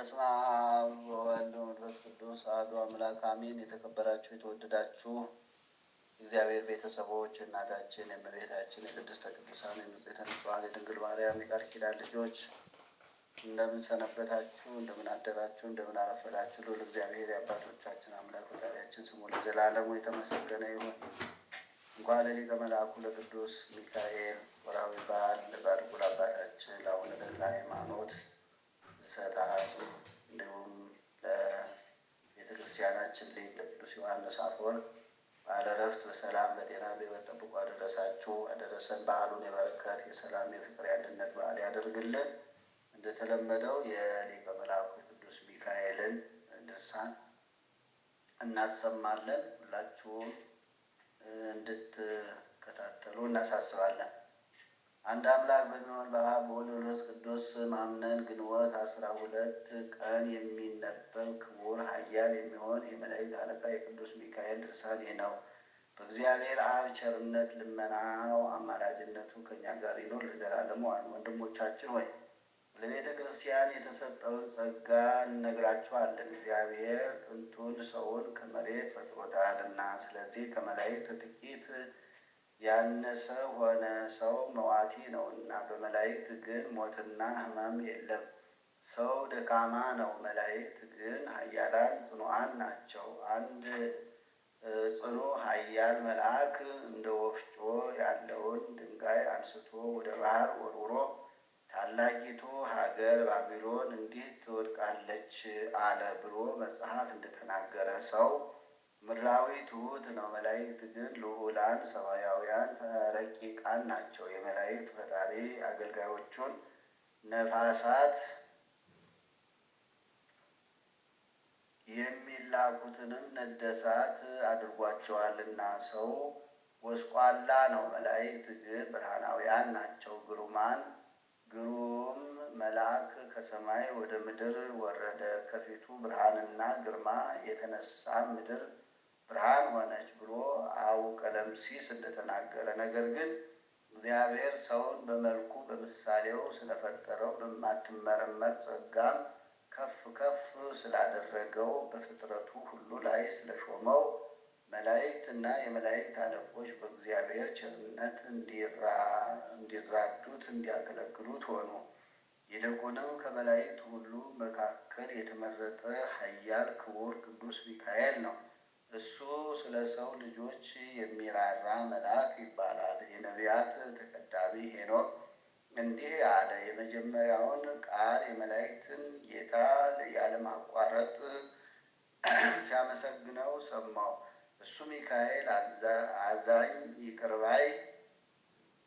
በስመ አብ ወወልድ ወመንፈስ ቅዱስ አሐዱ አምላክ አሜን። የተከበራችሁ የተወደዳችሁ እግዚአብሔር ቤተሰቦች፣ እናታችን የእመቤታችን የቅድስተ ቅዱሳን የንጽሕተ ንጹሐን የድንግል ማርያም የቃል ኪዳን ልጆች እንደምን ሰነበታችሁ? እንደምን አደራችሁ? እንደምን አረፈዳችሁ? ልዑል እግዚአብሔር የአባቶቻችን አምላክ ፈጣሪያችን ስሙ ለዘላለሙ የተመሰገነ ይሁን። እንኳን ለሊቀ መልአኩ ለቅዱስ ሚካኤል ወርኃዊ በዓል ለጻድቁ ለአባታችን ለአቡነ ተክለ ሃይማኖት ዘሰጣስ እንዲሁም ለቤተ ክርስቲያናችን ሊቅ ለቅዱስ ዮሐንስ አፈወርቅ በዓለ ዕረፍት በሰላም በጤና በሕይወት ጠብቆ አደረሳችሁ አደረሰን። በዓሉን የበረከት የሰላም የፍቅር የአንድነት በዓል ያደርግልን። እንደተለመደው የሊቀ መልአኩ የቅዱስ ሚካኤልን ድርሳን እናሰማለን። ሁላችሁም እንድትከታተሉ እናሳስባለን። አንድ አምላክ በሚሆን በአብ በወልድ በመንፈስ ቅዱስ ስም አምነን ግንቦት 12 ቀን የሚነበብ ክቡር ኃያል የሚሆን የመላእክት አለቃ የቅዱስ ሚካኤል ድርሳን ይህ ነው። በእግዚአብሔር አብ ቸርነት ልመናው አማላጅነቱ ከእኛ ጋር ይኖር ለዘላለሙ አሜን። ወንድሞቻችን ሆይ ለቤተ ክርስቲያን የተሰጠውን ጸጋ እንነግራችኋለን። እግዚአብሔር ጥንቱን ሰውን ከመሬት ፈጥሮታልና፣ ስለዚህ ከመላእክት ጥቂት ያነሰ ሆነ። ሰው መዋቲ ነውና፣ በመላእክት ግን ሞትና ሕመም የለም። ሰው ደካማ ነው፣ መላእክት ግን ኃያላን ጽኑዓን ናቸው። አንድ ጽኑ ኃያል መልአክ እንደ ወፍጮ ያለውን ድንጋይ አንስቶ ወደ ባህር ወርውሮ ታላቂቱ ሀገር ባቢሎን እንዲህ ትወድቃለች አለ ብሎ መጽሐፍ እንደተናገረ ሰው ምድራዊ ትሑት ነው፣ መላእክት ግን ልዑላን ሰማያውያን ረቂቃን ናቸው። የመላእክት ፈጣሪ አገልጋዮቹን ነፋሳት የሚላኩትንም ነደ እሳት አድርጓቸዋልና። ሰው ጎስቋላ ነው፣ መላእክት ግን ብርሃናውያን ናቸው። ግሩም መልአክ ከሰማይ ወደ ምድር ወረደ፣ ከፊቱ ብርሃንና ግርማ የተነሳ ምድር ብርሃን ሆነች ብሎ አቡ ቀለምሲስ እንደተናገረ። ነገር ግን እግዚአብሔር ሰውን በመልኩ በምሳሌው ስለፈጠረው በማትመረመር ጸጋም ከፍ ከፍ ስላደረገው በፍጥረቱ ሁሉ ላይ ስለሾመው መላእክትና የመላእክት አለቆች በእግዚአብሔር ቸርነት እንዲራዱት እንዲያገለግሉት ሆኑ። ይልቁንም ከመላእክት ሁሉ መካከል የተመረጠ ኃያል ክቡር ቅዱስ ሚካኤል ነው። እሱ ስለ ሰው ልጆች የሚራራ መልአክ ይባላል። የነቢያት ተቀዳሚ ሄኖክ እንዲህ አለ። የመጀመሪያውን ቃል የመላእክትን ጌታ ያለማቋረጥ ሲያመሰግነው ሰማው። እሱ ሚካኤል አዛኝ ይቅር ባይ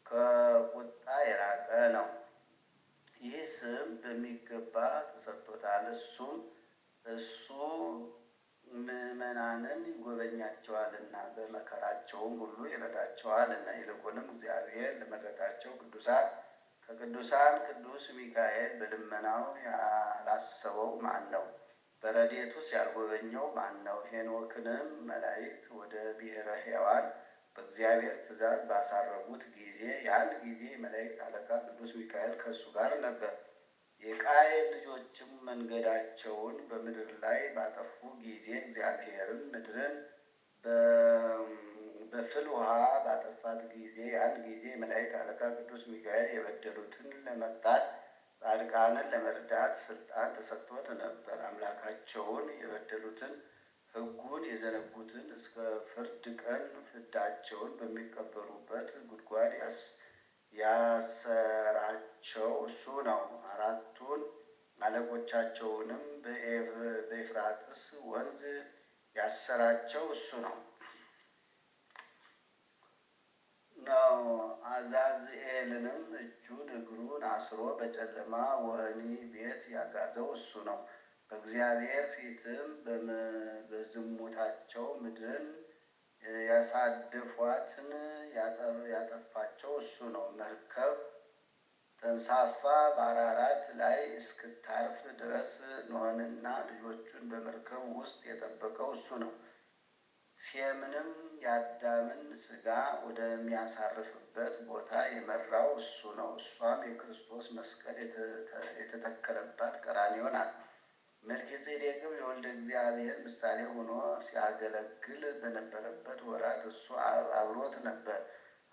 ከቁጣ የራቀ ነው። ይህ ስም በሚገባ ተሰጥቶታል። እሱ ምዕመናንን ይጎበኛቸዋልና በመከራቸውም ሁሉ ይረዳቸዋልና። ይልቁንም እግዚአብሔር ለመረጣቸው ቅዱሳን ከቅዱሳን ቅዱስ ሚካኤል በልመናው ያላሰበው ማን ነው? በረድኤቱስ ያልጎበኘው ማን ነው? ሄኖክንም መላእክት ወደ ብሔረ ሕያዋን በእግዚአብሔር ትእዛዝ ባሳረጉት ጊዜ ያን ጊዜ መላእክት አለቃ ቅዱስ ሚካኤል ከእሱ ጋር ነበር። የቃየል ልጆችም መንገዳቸውን በምድር ላይ ባጠፉ ጊዜ እግዚአብሔርም ምድርን በፍል ውሃ ባጠፋት ጊዜ ያን ጊዜ መላእክት አለቃ ቅዱስ ሚካኤል የበደሉትን ለመቅጣት ጻድቃንን ለመርዳት ስልጣን ተሰጥቶት ነበር። አምላካቸውን የበደሉትን ሕጉን የዘነጉትን እስከ ፍርድ ቀን ፍዳቸውን በሚቀበሉበት ጉድጓድ ያሰራቸው እሱ ነው። አራቱን አለቆቻቸውንም በኤፍራጥስ ወንዝ ያሰራቸው እሱ ነው። አዛዝኤልንም እጁን እግሩን አስሮ በጨለማ ወህኒ ቤት ያጋዘው እሱ ነው። በእግዚአብሔር ፊትም በዝሙታቸው ምድርን ያሳደፏትን ያጠፋቸው እሱ ነው። መርከብ ተንሳፋ በአራራት ላይ እስክታርፍ ድረስ ኖኅንና ልጆቹን በመርከብ ውስጥ የጠበቀው እሱ ነው። ሴምንም የአዳምን ሥጋ ወደሚያሳርፍበት ቦታ የመራው እሱ ነው። እሷም የክርስቶስ መስቀል የተተከለባት ቀራንዮ ናት። መልከጼዴቅም የወልደ እግዚአብሔር ምሳሌ ሆኖ ሲያገለግል በነበረበት ወራት እሱ አብሮት ነበር።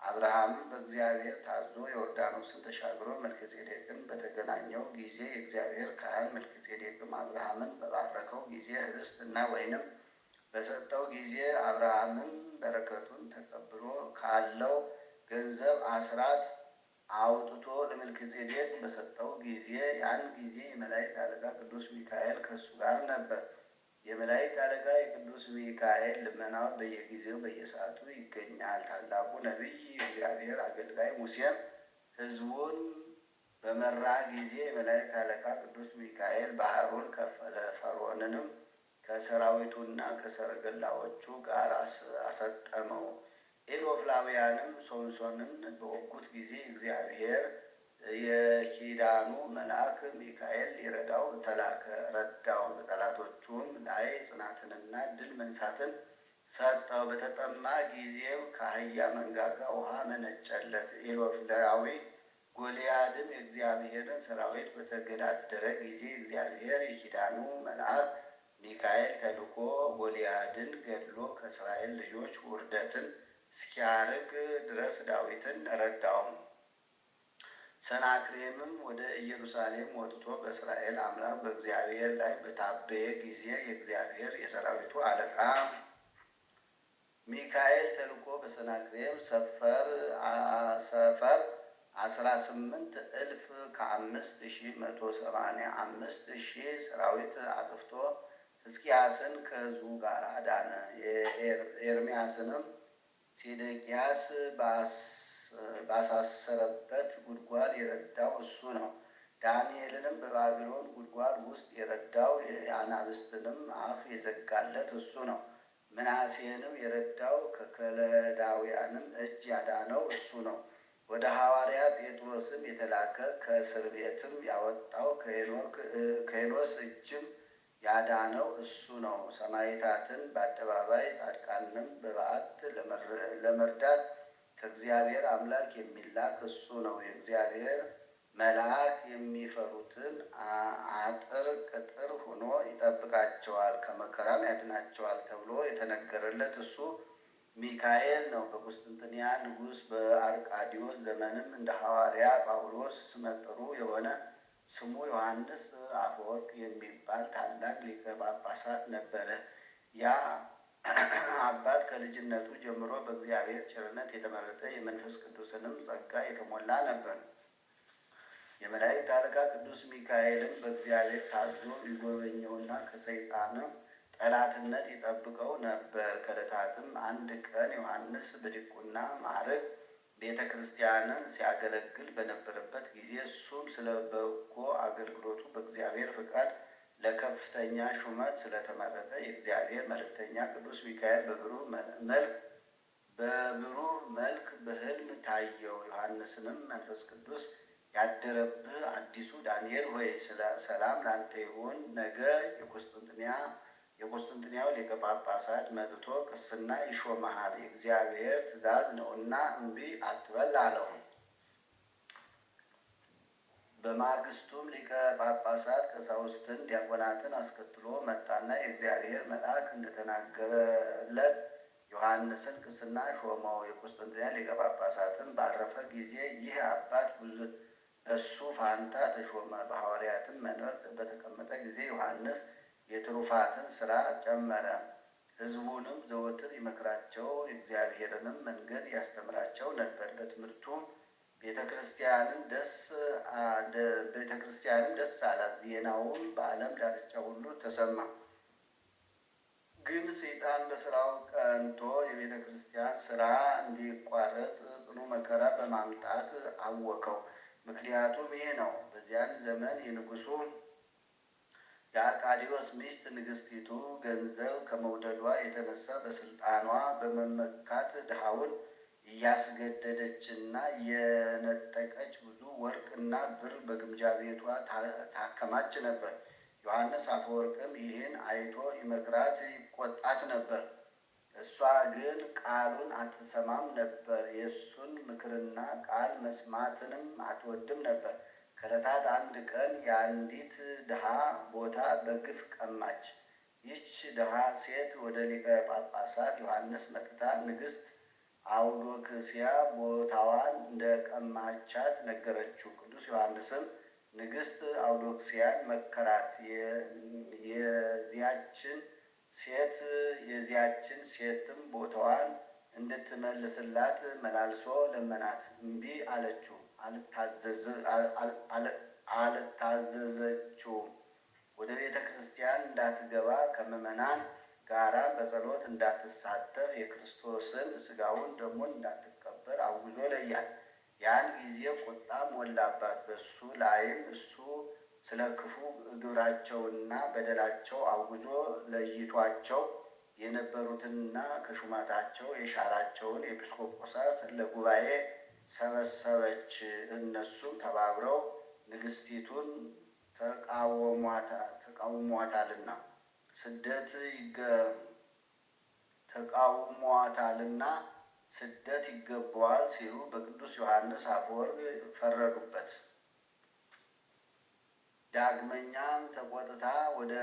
አብርሃምም በእግዚአብሔር ታዞ ዮርዳኖስን ተሻግሮ መልከጼዴቅን በተገናኘው ጊዜ የእግዚአብሔር ካህን መልከጼዴቅም አብርሃምን በባረከው ጊዜ ኅብስትና ወይንም በሰጠው ጊዜ አብርሃምም በረከቱን ተቀብሎ ካለው ገንዘብ አስራት አውጥቶ ለመልከጼዴቅ በሰጠው ጊዜ ያን ጊዜ የመላእክት አለቃ ቅዱስ ሚካኤል ከእሱ ጋር ነበር። የመላእክት አለቃ የቅዱስ ሚካኤል ልመናው በየጊዜው በየሰዓቱ ይገኛል። ታላቁ ነቢይ የእግዚአብሔር አገልጋይ ሙሴም ሕዝቡን በመራ ጊዜ የመላእክት አለቃ ቅዱስ ሚካኤል ባህሩን ከፈለ። ፈርዖንንም ከሰራዊቱና ከሰረገላዎቹ ጋር አሰጠመው። ኢሎፍላውያንም ሶምሶንን በወጉት ጊዜ እግዚአብሔር የኪዳኑ መልአክ ሚካኤል ሊረዳው ተላከ። ረዳው። በጠላቶቹም ላይ ጽናትንና ድል መንሳትን ሰጠው። በተጠማ ጊዜም ከአህያ መንጋጋ ውሃ መነጨለት። ኢሎፍላዊ ጎልያድም የእግዚአብሔርን ሰራዊት በተገዳደረ ጊዜ እግዚአብሔር የኪዳኑ መልአክ ሚካኤል ተልኮ ጎልያድን ገድሎ ከእስራኤል ልጆች ውርደትን እስኪያርቅ ድረስ ዳዊትን ረዳው። ሰናክሬምም ወደ ኢየሩሳሌም ወጥቶ በእስራኤል አምላክ በእግዚአብሔር ላይ በታበየ ጊዜ የእግዚአብሔር የሰራዊቱ አለቃ ሚካኤል ተልኮ በሰናክሬም ሰፈር 18,000 ከ5,185 ሰራዊት አጥፍቶ ሕዝቅያስን ከሕዝቡ ጋር አዳነ። ኤርምያስንም ሴዴቅያስ ባሳሰረበት ጉድጓድ የረዳው እሱ ነው። ዳንኤልንም በባቢሎን ጉድጓድ ውስጥ የረዳው የአናብስትንም አፍ የዘጋለት እሱ ነው። ምናሴንም የረዳው ከከለዳውያንም እጅ ያዳነው እሱ ነው። ወደ ሐዋርያ ጴጥሮስም የተላከ ከእስር ቤትም ያወጣው ከሄኖስ እጅም ያዳነው እሱ ነው። ሰማዕታትን በአደባባይ ጻድቃንንም በበዓት ለመርዳት ከእግዚአብሔር አምላክ የሚላክ እሱ ነው። የእግዚአብሔር መልአክ የሚፈሩትን አጥር ቅጥር ሆኖ ይጠብቃቸዋል፣ ከመከራም ያድናቸዋል ተብሎ የተነገረለት እሱ ሚካኤል ነው። በቁስጥንጥንያ ንጉሥ በአርቃዲዎስ ዘመንም እንደ ሐዋርያ ጳውሎስ ስመጥሩ የሆነ ስሙ ዮሐንስ አፈወርቅ የሚባል ታላቅ ሊቀ ጳጳሳት ነበረ። ያ አባት ከልጅነቱ ጀምሮ በእግዚአብሔር ቸርነት የተመረጠ የመንፈስ ቅዱስንም ጸጋ የተሞላ ነበር። የመላእክት አለቃ ቅዱስ ሚካኤልም በእግዚአብሔር ታዞ ይጎበኘውና ከሰይጣንም ጠላትነት ይጠብቀው ነበር። ከዕለታትም አንድ ቀን ዮሐንስ በዲቁና ማዕረግ ቤተ ክርስቲያንን ሲያገለግል በነበረበት ጊዜ እሱም ስለ በጎ አገልግሎቱ በእግዚአብሔር ፍቃድ ለከፍተኛ ሹመት ስለተመረጠ የእግዚአብሔር መልእክተኛ ቅዱስ ሚካኤል በብሩህ መልክ በሕልም ታየው። ዮሐንስንም መንፈስ ቅዱስ ያደረብህ አዲሱ ዳንኤል ሆይ ሰላም ላንተ ይሁን፣ ነገ የቁስጥንጥንያው ሊቀ ጳጳሳት መጥቶ ቅስና ይሾመሃል፣ የእግዚአብሔር ትእዛዝ ነውና እምቢ አትበል አለው። በማግስቱም ሊቀ ጳጳሳት ቀሳውስትን ዲያቆናትን አስከትሎ መጣና የእግዚአብሔር መልአክ እንደተናገረለት ዮሐንስን ቅስና ሾመው። የቁስጥንጥንያ ሊቀ ጳጳሳትን ባረፈ ጊዜ ይህ አባት በእሱ ፋንታ ተሾመ። በሐዋርያትም መንበር በተቀመጠ ጊዜ ዮሐንስ የትሩፋትን ስራ ጨመረ። ሕዝቡንም ዘወትር ይመክራቸው፣ የእግዚአብሔርንም መንገድ ያስተምራቸው ነበር። በትምህርቱ ቤተ ክርስቲያንም ደስ አላት። ዜናውም በዓለም ዳርቻ ሁሉ ተሰማ። ግን ሰይጣን በስራው ቀንቶ የቤተ ክርስቲያን ስራ እንዲቋረጥ ጽኑ መከራ በማምጣት አወከው። ምክንያቱም ይህ ነው። በዚያን ዘመን የንጉሱ የአርቃዲዎስ ሚስት ንግስቲቱ ገንዘብ ከመውደዷ የተነሳ በስልጣኗ በመመካት ድሃውን እያስገደደችና የነጠቀች ብዙ ወርቅና ብር በግምጃ ቤቷ ታከማች ነበር። ዮሐንስ አፈወርቅም ይህን አይቶ ይመክራት ይቆጣት ነበር። እሷ ግን ቃሉን አትሰማም ነበር። የእሱን ምክርና ቃል መስማትንም አትወድም ነበር። ከዕለታት አንድ ቀን የአንዲት ድሃ ቦታ በግፍ ቀማች። ይህች ድሃ ሴት ወደ ሊቀ ጳጳሳት ዮሐንስ መጥታ ንግሥት አውዶክስያ ቦታዋን እንደቀማቻት ነገረችው። ቅዱስ ዮሐንስም ንግሥት አውዶክስያን መከራት። የዚያችን ሴትም ቦታዋን እንድትመልስላት መላልሶ ለመናት። እምቢ አለችው። አልታዘዘችውም። ወደ ቤተ ክርስቲያን እንዳትገባ ከምዕመናን ጋራ በጸሎት እንዳትሳተፍ የክርስቶስን ሥጋውን ደሙን እንዳትቀበል አውግዞ ለያት። ያን ጊዜ ቁጣ ሞላባት። በሱ ላይም እሱ ስለ ክፉ ግብራቸውና በደላቸው አውግዞ ለይቷቸው የነበሩትንና ከሹማታቸው የሻራቸውን ኤጲስቆጶሳት ለጉባኤ ሰበሰበች። እነሱም ተባብረው ንግሥቲቱን ተቃውሟታልና ስደት ይገባዋል ሲሉ በቅዱስ ዮሐንስ አፈወርቅ ፈረዱበት። ዳግመኛም ተቆጥታ ወደ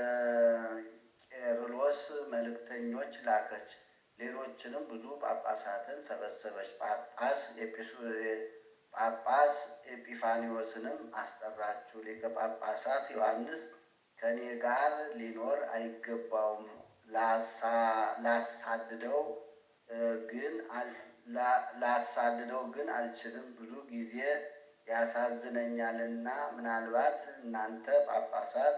ቄርሎስ መልእክተኞች ላከች። ሌሎችንም ብዙ ጳጳሳትን ሰበሰበች። ጳጳስ ኤጲፋኒዎስንም አስጠራችው። ሊቀ ጳጳሳት ዮሐንስ ከእኔ ጋር ሊኖር አይገባውም፣ ላሳድደው ግን አልችልም፣ ብዙ ጊዜ ያሳዝነኛልና። ምናልባት እናንተ ጳጳሳት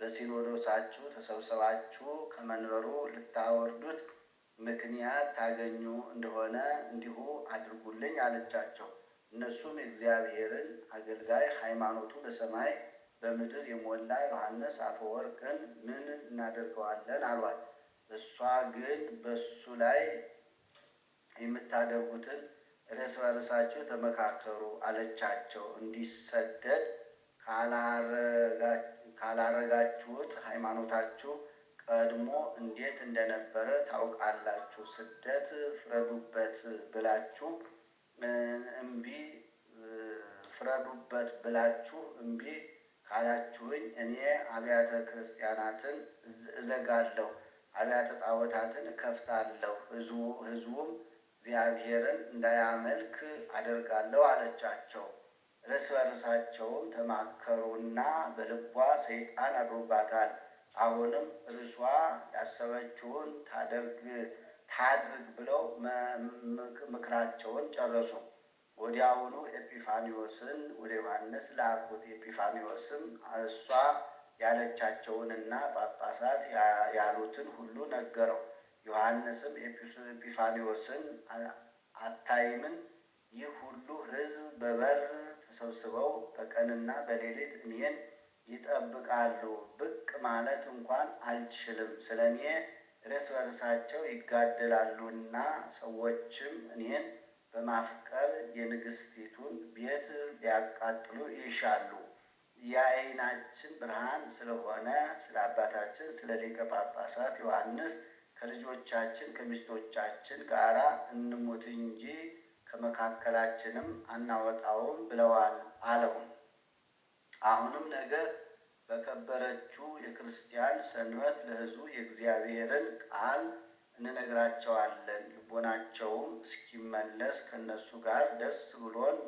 በሲኖዶሳችሁ ተሰብስባችሁ ከመንበሩ ልታወርዱት ምክንያት ታገኙ እንደሆነ እንዲሁ አድርጉልኝ አለቻቸው። እነሱም የእግዚአብሔርን አገልጋይ ሃይማኖቱ በሰማይ በምድር የሞላ ዮሐንስ አፈወርቅን ምን እናደርገዋለን አሏት። እሷ ግን በሱ ላይ የምታደርጉትን እርስ በርሳችሁ ተመካከሩ አለቻቸው። እንዲሰደድ ካላረጋችሁት ሃይማኖታችሁ ቀድሞ እንዴት እንደነበረ ታውቃላችሁ። ስደት ፍረዱበት ብላችሁ እምቢ ካላችሁኝ እኔ አብያተ ክርስቲያናትን እዘጋለሁ፣ አብያተ ጣዖታትን እከፍታለሁ፣ ሕዝቡም እግዚአብሔርን እንዳያመልክ አደርጋለሁ አለቻቸው። እርስ በርሳቸውም ተማከሩና በልቧ ሰይጣን አድሮባታል። አሁንም እርሷ ያሰበችውን ታድርግ ብለው ምክራቸውን ጨረሱ። ወዲያውኑ ኤጲፋኒዎስን ወደ ዮሐንስ ላኩት። ኤጲፋኒዎስም እሷ ያለቻቸውንና ጳጳሳት ያሉትን ሁሉ ነገረው። ዮሐንስም ኤጲፋኒዎስን አታይምን? ይህ ሁሉ ሕዝብ በበር ተሰብስበው በቀንና በሌሊት እኔን ይጠብቃሉ። ብቅ ማለት እንኳን አልችልም። ስለ እኔ እርስ በርሳቸው ይጋደላሉና ሰዎችም እኔን በማፍቀር የንግሥቲቱን ቤት ሊያቃጥሉ ይሻሉ። የዓይናችን ብርሃን ስለሆነ ስለ አባታችን ስለ ሊቀ ጳጳሳት ዮሐንስ ከልጆቻችን ከሚስቶቻችን ጋር እንሙት እንጂ ከመካከላችንም አናወጣውም ብለዋል አለው። አሁንም ነገር በከበረችው የክርስቲያን ሰንበት ለሕዝቡ የእግዚአብሔርን ቃል እንነግራቸዋለን። ልቦናቸውም እስኪመለስ ከእነሱ ጋር ደስ ብሎን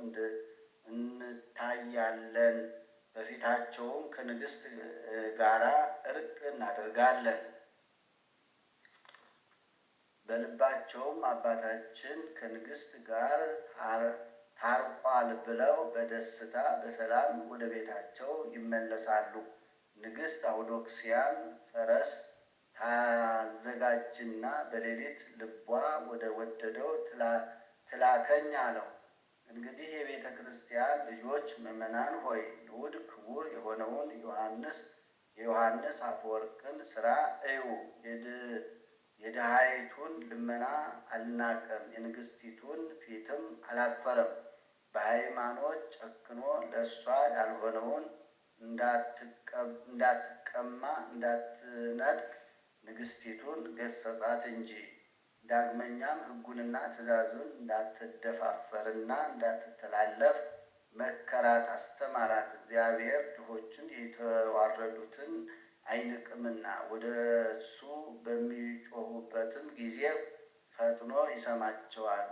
እንታያለን። በፊታቸውም ከንግሥት ጋራ እርቅ እናደርጋለን። በልባቸውም አባታችን ከንግሥት ጋር ታርቋል ብለው በደስታ በሰላም ወደ ቤታቸው ይመለሳሉ። ንግሥት አውዶክስያም ፈረስ ታዘጋጅና በሌሊት ልቧ ወደ ወደደው ትላከኝ አለው። እንግዲህ የቤተ ክርስቲያን ልጆች ምዕመናን ሆይ ንዑድ ክቡር የሆነውን የዮሐንስ አፈወርቅን ሥራ እዩ። የድሃይቱን ልመና አልናቀም፣ የንግሥቲቱን ፊትም አላፈረም። በሃይማኖት ጨክኖ ለእሷ ያልሆነውን እንዳትቀማ እንዳትነጥቅ ንግሥቲቱን ገሰጻት እንጂ። ዳግመኛም ሕጉንና ትእዛዙን እንዳትደፋፈርና እንዳትተላለፍ መከራት፣ አስተማራት። እግዚአብሔር ድሆችን የተዋረዱትን አይንቅምና ወደ እሱ በሚጮሁበትም ጊዜ ፈጥኖ ይሰማቸዋል፣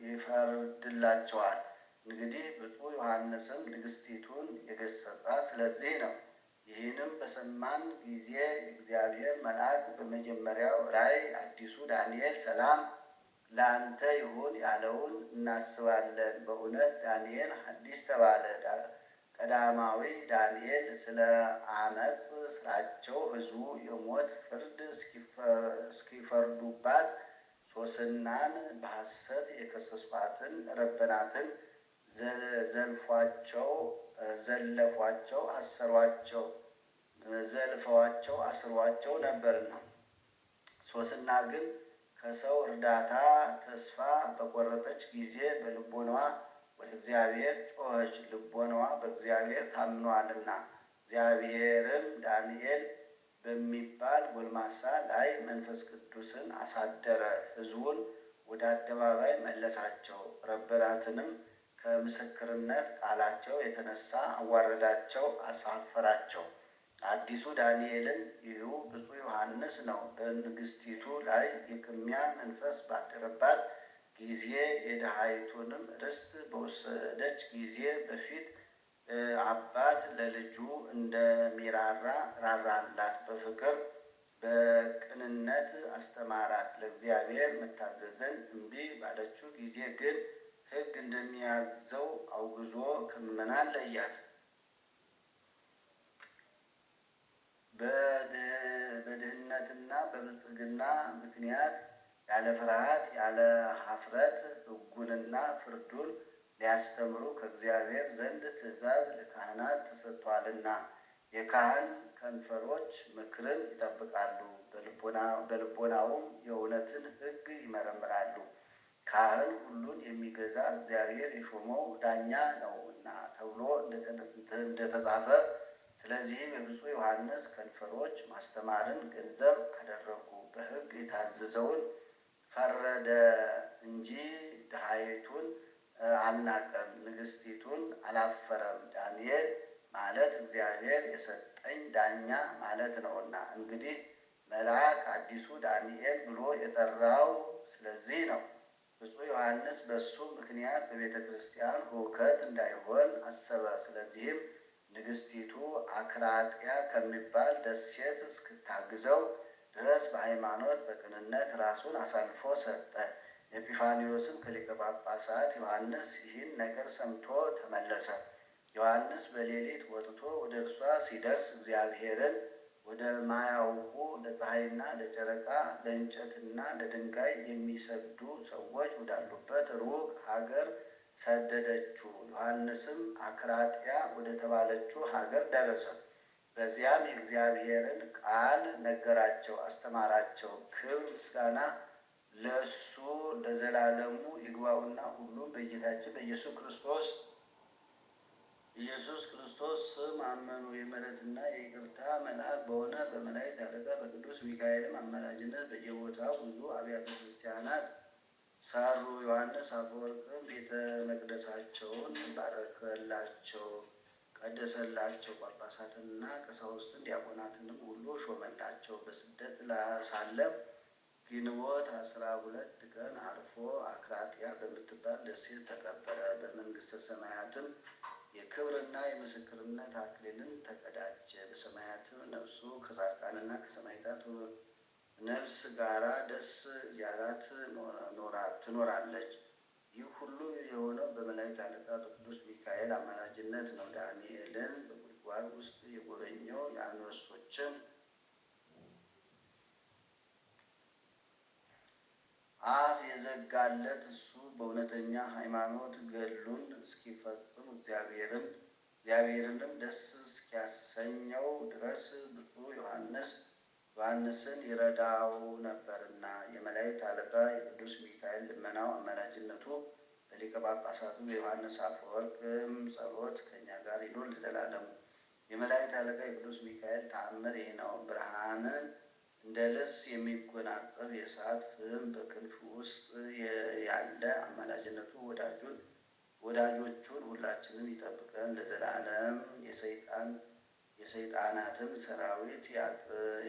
ይፈርድላቸዋል። እንግዲህ ብፁዕ ዮሐንስም ንግሥቲቱን የገሰጻት ስለዚህ ነው። ይህንም በሰማን ጊዜ እግዚአብሔር መልአክ በመጀመሪያው ራእይ አዲሱ ዳንኤል ሰላም ለአንተ ይሁን ያለውን እናስባለን። በእውነት ዳንኤል ሐዲስ ተባለ። ቀዳማዊ ዳንኤል ስለ አመፅ ስራቸው ሕዝቡ የሞት ፍርድ እስኪፈርዱባት ሶስናን በሐሰት የከሰሷትን ረበናትን ዘልፈዋቸው አስሯቸው ነበርና፣ ሶስና ግን ከሰው እርዳታ ተስፋ በቆረጠች ጊዜ በልቦናዋ ወደ እግዚአብሔር ጮኸች። ልቦናዋ በእግዚአብሔር ታምኗልና። እግዚአብሔርም ዳንኤል በሚባል ጎልማሳ ላይ መንፈስ ቅዱስን አሳደረ። ሕዝቡን ወደ አደባባይ መለሳቸው። ረበናትንም ከምስክርነት ቃላቸው የተነሳ አዋረዳቸው፣ አሳፈራቸው። አዲሱ ዳንኤልን ይህ ብፁዕ ዮሐንስ ነው። በንግሥቲቱ ላይ የቅሚያ መንፈስ ባደረባት ጊዜ የድሃይቱንም ርስት በወሰደች ጊዜ በፊት አባት ለልጁ እንደሚራራ ራራላት። በፍቅር በቅንነት አስተማራት። ለእግዚአብሔር መታዘዝን እምቢ ባለችው ጊዜ ግን ሕግ እንደሚያዘው አውግዞ ከምዕመናን ለያት። በድህነትና በብልጽግና ምክንያት ያለ ፍርሃት ያለ ኀፍረት ሕጉንና ፍርዱን ሊያስተምሩ ከእግዚአብሔር ዘንድ ትእዛዝ ለካህናት ተሰጥቷልና። የካህን ከንፈሮች ምክርን ይጠብቃሉ፣ በልቦናውም የእውነትን ሕግ ይመረምራሉ። ካህን ሁሉን የሚገዛ እግዚአብሔር የሾመው ዳኛ ነውና ተብሎ እንደተጻፈ፣ ስለዚህም የብፁዕ ዮሐንስ ከንፈሮች ማስተማርን ገንዘብ አደረጉ። በሕግ የታዘዘውን ፈረደ እንጂ ድሃይቱን አልናቀም፣ ንግሥቲቱን አላፈረም። ዳንኤል ማለት እግዚአብሔር የሰጠኝ ዳኛ ማለት ነውና። እንግዲህ መልአክ አዲሱ ዳንኤል ብሎ የጠራው ስለዚህ ነው። ብፁዕ ዮሐንስ በእሱ ምክንያት በቤተ ክርስቲያን ሁከት እንዳይሆን አሰበ። ስለዚህም ንግሥቲቱ አክራጥያ ከሚባል ደሴት እስክታግዘው ድረስ በሃይማኖት በቅንነት ራሱን አሳልፎ ሰጠ። ኤጲፋንዮስም ከሊቀ ጳጳሳት ዮሐንስ ይህን ነገር ሰምቶ ተመለሰ። ዮሐንስ በሌሊት ወጥቶ ወደ እርሷ ሲደርስ እግዚአብሔርን ወደ ማያውቁ ለፀሐይና ለጨረቃ ለእንጨትና ለድንጋይ የሚሰግዱ ሰዎች ወዳሉበት ሩቅ ሀገር ሰደደችው። ዮሐንስም አክራጥያ ወደ ተባለችው ሀገር ደረሰ። በዚያም የእግዚአብሔርን ቃል ነገራቸው፣ አስተማራቸው። ክብር ምስጋና ለእሱ ለዘላለሙ ይግባውና ሁሉም በጌታችን በኢየሱስ ክርስቶስ ስም አመኑ። የምሕረትና የይቅርታ መልአክ በሆነ በመላእክት አለቃ በቅዱስ ሚካኤልም አማላጅነት በየቦታው ብዙ አብያተ ክርስቲያናት ሰሩ። ዮሐንስ አፈወርቅም ቤተ መቅደሳቸውን ባረከላቸው፣ ቀደሰላቸው። ጳጳሳትንና ቀሳውስትን ዲያቆናትንም ሁሉ ሾመላቸው። በስደት ሳለ ግንቦት 12 ቀን አርፎ አክራጥያ በምትባል ደሴት ተቀበረ። በመንግሥተ ሰማያትም የክብርና የምስክርነት አክሊልን ተቀዳጀ። በሰማያትም ነፍሱ ከጻድቃንና ከሰማዕታት ነፍስ ጋራ ደስ እያላት ትኖራለች። ይህ ሁሉ የሆነው በመላእክት አለቃ በቅዱስ ሚካኤል አማላጅነት ነው። ዳንኤልን በጉድጓድ ውስጥ የጎበኘው የአንበሶችን አፍ የዘጋለት እሱ በእውነተኛ ሃይማኖት ገድሉን እስኪፈጽም እግዚአብሔርንም ደስ እስኪያሰኘው ድረስ ብፁዕ ዮሐንስን ይረዳው ነበርና። የመላእክት አለቃ የቅዱስ ሚካኤል ልመናው አማላጅነቱ በሊቀ ጳጳሳቱ የዮሐንስ አፈወርቅም ጸሎት ከእኛ ጋር ይኑር ለዘላለሙ። የመላእክት አለቃ የቅዱስ ሚካኤል ተአምር ይህ ነው። ብርሃንን እንደ ልብስ የሚጎናጸፍ የእሳት ፍም በክንፍ ውስጥ ያለ አማላጅነቱ ወዳጁን ወዳጆቹን ሁላችንን ይጠብቀን ለዘላለም። የሰይጣናትን ሰራዊት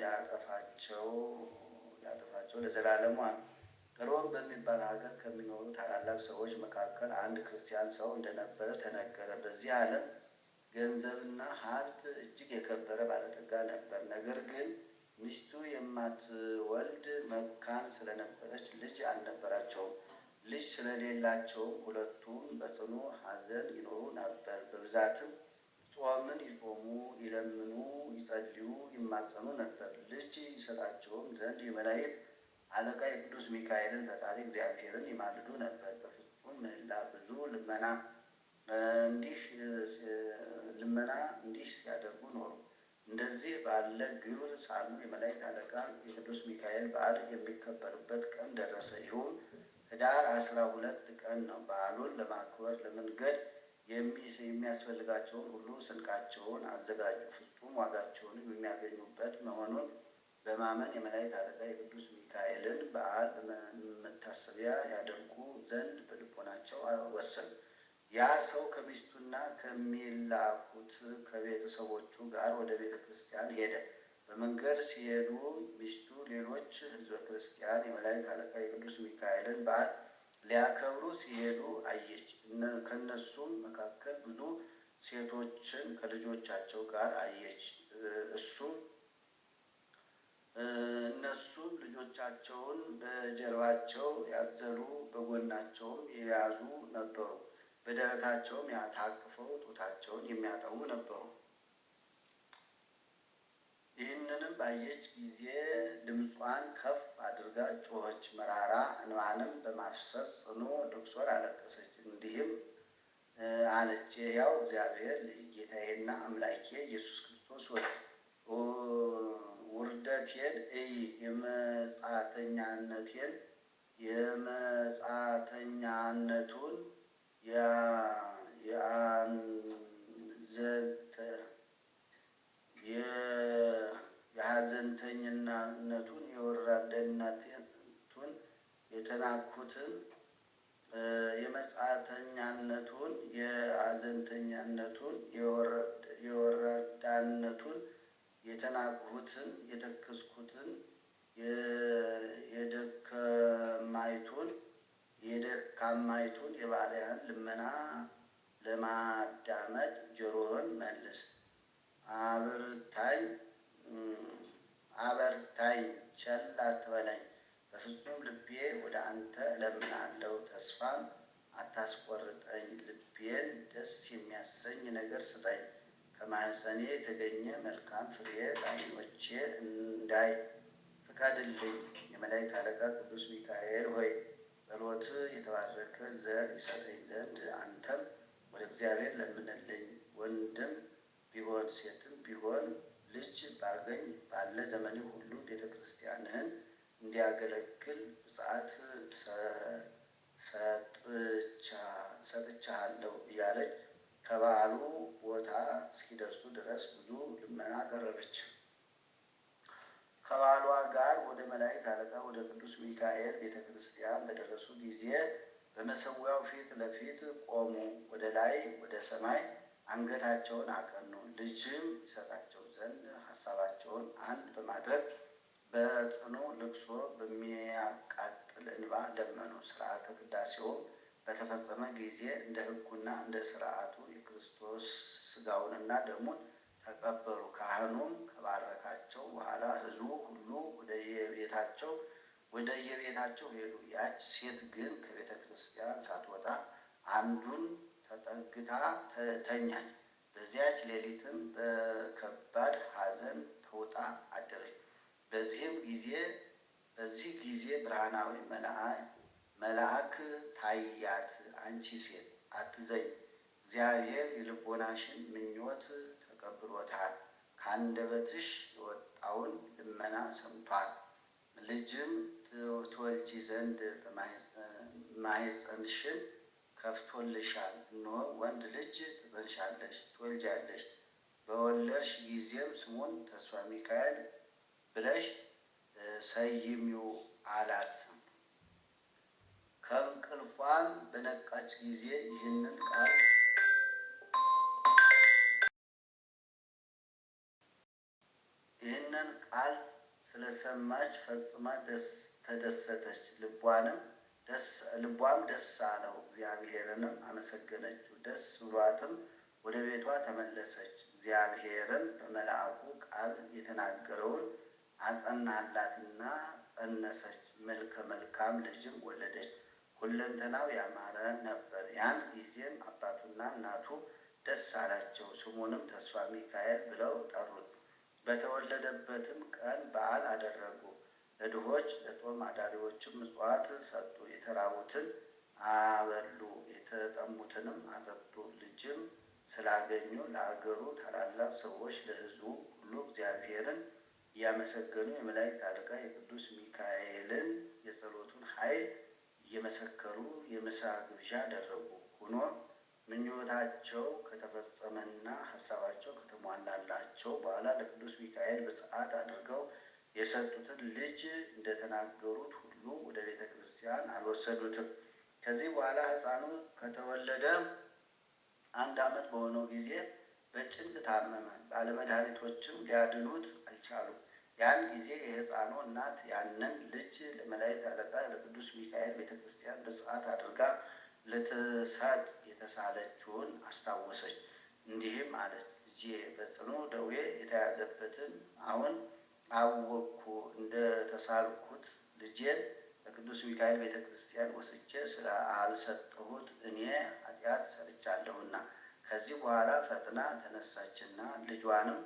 ያጠፋቸው ለዘላለሙ አሜን። ሮም በሚባል ሀገር ከሚኖሩ ታላላቅ ሰዎች መካከል አንድ ክርስቲያን ሰው እንደነበረ ተነገረ። በዚህ ዓለም ገንዘብና ሀብት እጅግ የከበረ ባለጠጋ ነበር። ነገር ግን ሚስቱ የማትወልድ መካን ስለነበረች ልጅ አልነበራቸውም። ልጅ ስለሌላቸውም ሁለቱም በጽኑ ሐዘን ይኖሩ ነበር። በብዛትም ጾምን ይጾሙ፣ ይለምኑ፣ ይጸልዩ፣ ይማጸኑ ነበር። ልጅ ይሰጣቸውም ዘንድ የመላእክት አለቃ የቅዱስ ሚካኤልን ፈጣሪ እግዚአብሔርን ይማልዱ ነበር። በፍጹም ምህላ ብዙ ልመና እንዲህ ሲያደርጉ ኖሩ። እንደዚህ ባለ ግብር ሳሉ የመላእክት አለቃ የቅዱስ ሚካኤል በዓል የሚከበርበት ቀን ደረሰ። ይሁን ኅዳር 12 ቀን ነው። በዓሉን ለማክበር ለመንገድ የሚያስፈልጋቸውን ሁሉ ስንቃቸውን አዘጋጁ። ፍጹም ዋጋቸውንም የሚያገኙበት መሆኑን በማመን የመላእክት አለቃ የቅዱስ ሚካኤልን በዓል መታሰቢያ ያደርጉ ዘንድ በልቦናቸው ወሰኑ። ያ ሰው ከሚስቱና ከሚላኩት ከቤተሰቦቹ ጋር ወደ ቤተ ክርስቲያን ሄደ። በመንገድ ሲሄዱ ሚስቱ ሌሎች ሕዝበ ክርስቲያን የመላእክት አለቃ የቅዱስ ሚካኤልን በዓል ሊያከብሩ ሲሄዱ አየች። ከእነሱም መካከል ብዙ ሴቶችን ከልጆቻቸው ጋር አየች። እነሱም ልጆቻቸውን በጀርባቸው ያዘሉ፣ በጎናቸውም የያዙ ነበሩ። በደረታቸውም ታቅፈው ጡታቸውን የሚያጠቡ ነበሩ። ይህንንም ባየች ጊዜ ድምጿን ከፍ አድርጋ ጮኸች። መራራ እንባንም በማፍሰስ ጽኑ ልቅሶን አለቀሰች። እንዲህም አለች። የሕያው እግዚአብሔር ልጅ ጌታዬና አምላኬ ኢየሱስ ክርስቶስ ሆይ ውርደቴን እይ፣ የመጻተኛነቱን የሐዘንተኝነቱን የወራዳነቱን የተናኩትን የመጻተኛነቱን የሐዘንተኛነቱን የወራዳነቱን የተናቅሁትን የተከስኩትን የደካማይቱን የባሪያህን ልመና ለማዳመጥ ጆሮህን መልስ። አበርታኝ፣ ቸል አትበለኝ። በፍጹም ልቤ ወደ አንተ እለምናለሁ፣ ተስፋም አታስቆርጠኝ። ልቤን ደስ የሚያሰኝ ነገር ስጠኝ። ከማኅፀኔ የተገኘ መልካም ፍሬ በዓይኖቼ እንዳይ ፍቀድልኝ። የመላእክት አለቃ ቅዱስ ሚካኤል ሆይ ጸሎት የተባረከ ዘር ይሰጠኝ ዘንድ አንተም ወደ እግዚአብሔር ለምንልኝ። ወንድም ቢሆን ሴትም ቢሆን ልጅ ባገኝ ባለ ዘመኔ ሁሉ ቤተ ክርስቲያንህን እንዲያገለግል ብፅዓት ሰጥቻለሁ እያለች ከበዓሉ ቦታ እስኪደርሱ ድረስ ብዙ ልመና ቀረበች። ከባሏ ጋር ወደ መላእክት አለቃ ወደ ቅዱስ ሚካኤል ቤተ ክርስቲያን በደረሱ ጊዜ በመሰዊያው ፊት ለፊት ቆሙ። ወደ ላይ ወደ ሰማይ አንገታቸውን አቀኑ። ልጅም ይሰጣቸው ዘንድ ሀሳባቸውን አንድ በማድረግ በጽኑ ልቅሶ በሚያቃጥል እንባ ለመኑ። ሥርዓተ ቅዳሴውም በተፈጸመ ጊዜ እንደ ሕጉና እንደ ሥርዓቱ የክርስቶስ ሥጋውንና ደሙን ተቀበሉ። ካህኑም ከባረካቸው በኋላ ሕዝቡ ሁሉ ወደየቤታቸው ሄዱ። ያች ሴት ግን ከቤተ ክርስቲያን ሳትወጣ አምዱን ተጠግታ ተኛች። በዚያች ሌሊትም በከባድ ሐዘን ተውጣ አደረች። በዚህ ጊዜ ብርሃናዊ መልአክ ታያት። አንቺ ሴት አትዘኝ፣ እግዚአብሔር የልቦናሽን ምኞት ተቀብሎታል፣ ከአንደበትሽ የወጣውን ልመና ሰምቷል። ልጅም ትወልጂ ዘንድ ማኅፀንሽን ከፍቶልሻል። እነሆ ወንድ ልጅ ትፀንሻለሽ፣ ትወልጃለሽ። በወለድሽ ጊዜም ስሙን ተስፋ ሚካኤል ብለሽ ሰይሚው አላት። ከእንቅልፏም በነቃች ጊዜ ይህንን ቃል ስለሰማች ፈጽማ ተደሰተች። ልቧም ደስ አለው። እግዚአብሔርንም አመሰገነችው። ደስ ብሏትም ወደ ቤቷ ተመለሰች። እግዚአብሔርም በመልአኩ ቃል የተናገረውን አጸናላትና ጸነሰች። መልከ መልካም ልጅም ወለደች። ሁለንተናው ያማረ ነበር። ያን ጊዜም አባቱና እናቱ ደስ አላቸው። ስሙንም ተስፋ ሚካኤል ብለው ጠሩት። በተወለደበትም ቀን በዓል አደረጉ። ለድሆች ለጦም አዳሪዎችም ምጽዋት ሰጡ። የተራቡትን አበሉ፣ የተጠሙትንም አጠጡ። ልጅም ስላገኙ ለአገሩ ታላላቅ ሰዎች ለሕዝቡ ሁሉ እግዚአብሔርን እያመሰገኑ የመላእክት አለቃ የቅዱስ ሚካኤልን የጸሎቱን ኃይል እየመሰከሩ የምሳ ግብዣ አደረጉ። ሆኖ ምኞታቸው ከተፈጸመና ሀሳባቸው ከተሟላላቸው በኋላ ለቅዱስ ሚካኤል ብፅዓት አድርገው የሰጡትን ልጅ እንደተናገሩት ሁሉ ወደ ቤተ ክርስቲያን አልወሰዱትም። ከዚህ በኋላ ሕፃኑ ከተወለደ 1 ዓመት በሆነው ጊዜ በጭንቅ ታመመ። ባለመድኃኒቶችም ሊያድኑት አልቻሉም። ያን ጊዜ የሕፃኑ እናት ያንን ልጅ ለመላእክት አለቃ ለቅዱስ ሚካኤል ቤተ ክርስቲያን ብፅዓት አድርጋ ልትሰጥ የተሳለችውን አስታወሰች። እንዲህም አለች፣ ልጄ በጽኑ ደዌ የተያዘበትን አሁን አወቅኩ። እንደተሳልኩት ልጄን ለቅዱስ ሚካኤል ቤተ ክርስቲያን ወስጄ ስለ አልሰጠሁት እኔ ኃጢአት ሰርቻለሁና። ከዚህ በኋላ ፈጥና ተነሳችና ልጇንም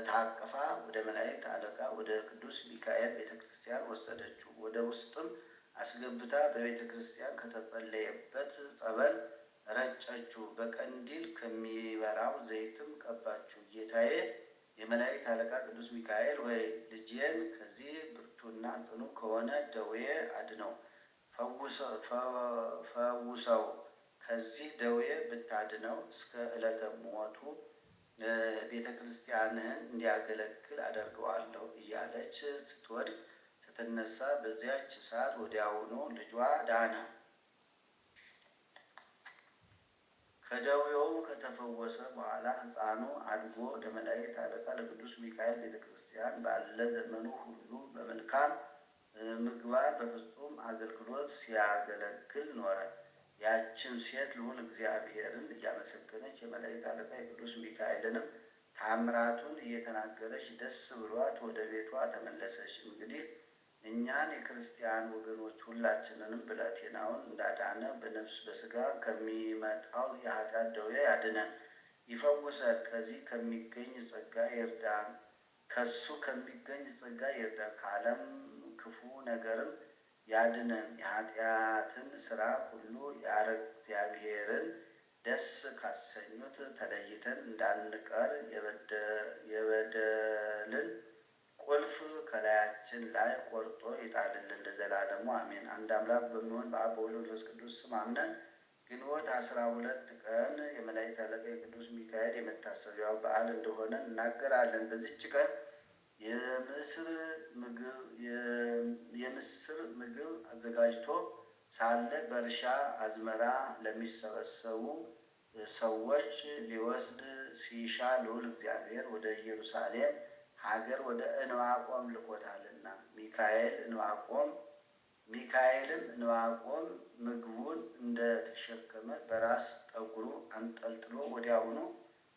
ታቅፋ ወደ መላእክት አለቃ ወደ ቅዱስ ሚካኤል ቤተ ክርስቲያን ወሰደችው። ወደ ውስጥም አስገብታ በቤተ ክርስቲያን ከተጸለየበት ጸበል ረጨችው። በቀንዲል ከሚበራው ዘይትም ቀባችው። ጌታዬ የመላእክት አለቃ ቅዱስ ሚካኤል ሆይ ልጄን ከዚህ ብርቱና ጽኑ ከሆነ ደዌ አድነው፣ ፈውሰው። ከዚህ ደዌ ብታድነው እስከ ዕለተ ሞቱ ቤተ ክርስቲያንህን እንዲያገለግል አደርገዋለሁ እያለች ስትወድቅ ስትነሳ በዚያች ሰዓት ወዲያውኑ ልጇ ዳነ። ከደዌውም ከተፈወሰ በኋላ ሕፃኑ አድጎ ለመላእክት አለቃ ለቅዱስ ሚካኤል ቤተ ክርስቲያን ባለ ዘመኑ ሁሉ በመልካም ምግባር በፍጹም አገልግሎት ሲያገለግል ኖረ። ያችም ሴት ልዑል እግዚአብሔርን እያመሰገነች የመላእክት አለቃ የቅዱስ ሚካኤልንም ታምራቱን እየተናገረች ደስ ብሏት ወደ ቤቷ ተመለሰች። እንግዲህ እኛን የክርስቲያን ወገኖች ሁላችንንም ብላቴናውን እንዳዳነ በነፍስ በስጋ ከሚመጣው የኃጢአት ደዌ ያድነን ይፈውሰን። ከዚህ ከሚገኝ ጸጋ ይርዳን። ከዓለም ክፉ ነገርም ያድነን። የኃጢአትን ስራ ሁሉ ያርቅ። እግዚአብሔርን ደስ ካሰኙት ተለይተን እንዳንቀር የበደልን ቁልፍ ከላያችን ላይ ቆርጦ ይጣልልን ለዘላለሙ አሜን። አንድ አምላክ በሚሆን በአብ በወልድ በመንፈስ ቅዱስ ስም አምነን ግንቦት 12 ቀን የመላእክት አለቃ የቅዱስ ሚካኤል የመታሰቢያው በዓል እንደሆነ እናገራለን። በዚች ቀን የምስር ምግብ አዘጋጅቶ ሳለ በእርሻ አዝመራ ለሚሰበሰቡ ሰዎች ሊወስድ ሲሻ ልዑል እግዚአብሔር ወደ ኢየሩሳሌም ሀገር ወደ ዕንባቆም ልኮታልና። ሚካኤልም ዕንባቆም ምግቡን እንደተሸከመ በራስ ጠጉሩ አንጠልጥሎ ወዲያውኑ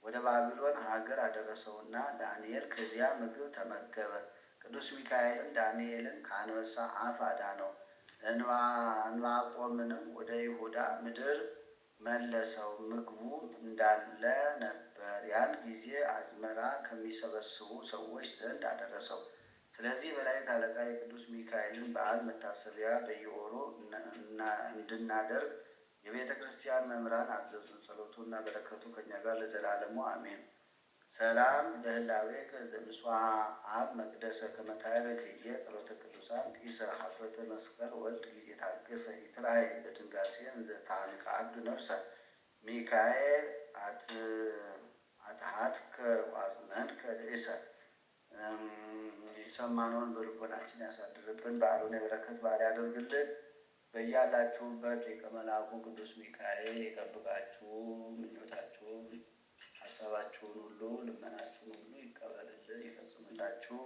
ወደ ባቢሎን ሀገር አደረሰውና ዳንኤል ከዚያ ምግብ ተመገበ። ቅዱስ ሚካኤልም ዳንኤልን ከአንበሳ አፍ አዳነው። ዕንባቆምንም ወደ ይሁዳ ምድር መለሰው። ምግቡ እንዳለ ነበር። ያን ጊዜ አዝመራ ከሚሰበስቡ ሰዎች ዘንድ አደረሰው። ስለዚህ የመላእክት አለቃ የቅዱስ ሚካኤልን በዓል መታሰቢያ በየወሩ እንድናደርግ የቤተ ክርስቲያን መምህራን አዘዙን። ጸሎቱና በረከቱ ከኛ ጋር ለዘላለሙ አሜን። ሰላም ለህላዌከ ዘምስዋ አብ መቅደሰ ከመ ታዕርግየ ጸሎተ ቅዱሳን ኢሰሐፈተ መስቀል ወልድ ጊዜ ታገሰ ይትራይ በድንጋሴ እንዘ ታንቃዱ ነፍሰ ሚካኤል አትሃትከ ዋጽነንከ ርእሰ። የሰማነውን በልቦናችን ያሳድርብን። በዓሉን የበረከት በዓል ያደርግልን። በያላችሁበት ሊቀ መላኩ ቅዱስ ሚካኤል ይጠብቃችሁ። ምኞታችሁን፣ ሀሳባችሁን ሁሉ ልመናችሁን ሁሉ ይቀበልልን፣ ይፈጽምላችሁ።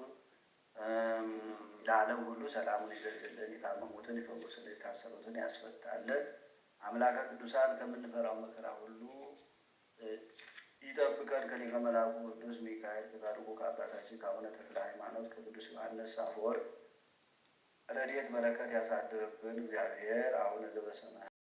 ለዓለም ሁሉ ሰላሙን ይዘዝልን፣ የታመሙትን ይፈውስልን፣ የታሰሩትን ያስፈታልን። አምላከ ቅዱሳን ከምንፈራው መከራ ሁሉ ይጠብቀን። ከሊቀ መላኩ ቅዱስ ሚካኤል ከጻድቁ ከአባታችን ከአቡነ ተክለ ሃይማኖት ከቅዱስ ዮሐንስ አፈወርቅ ረድኤት በረከት ያሳድርብን። እግዚአብሔር አቡነ ዘበሰማያት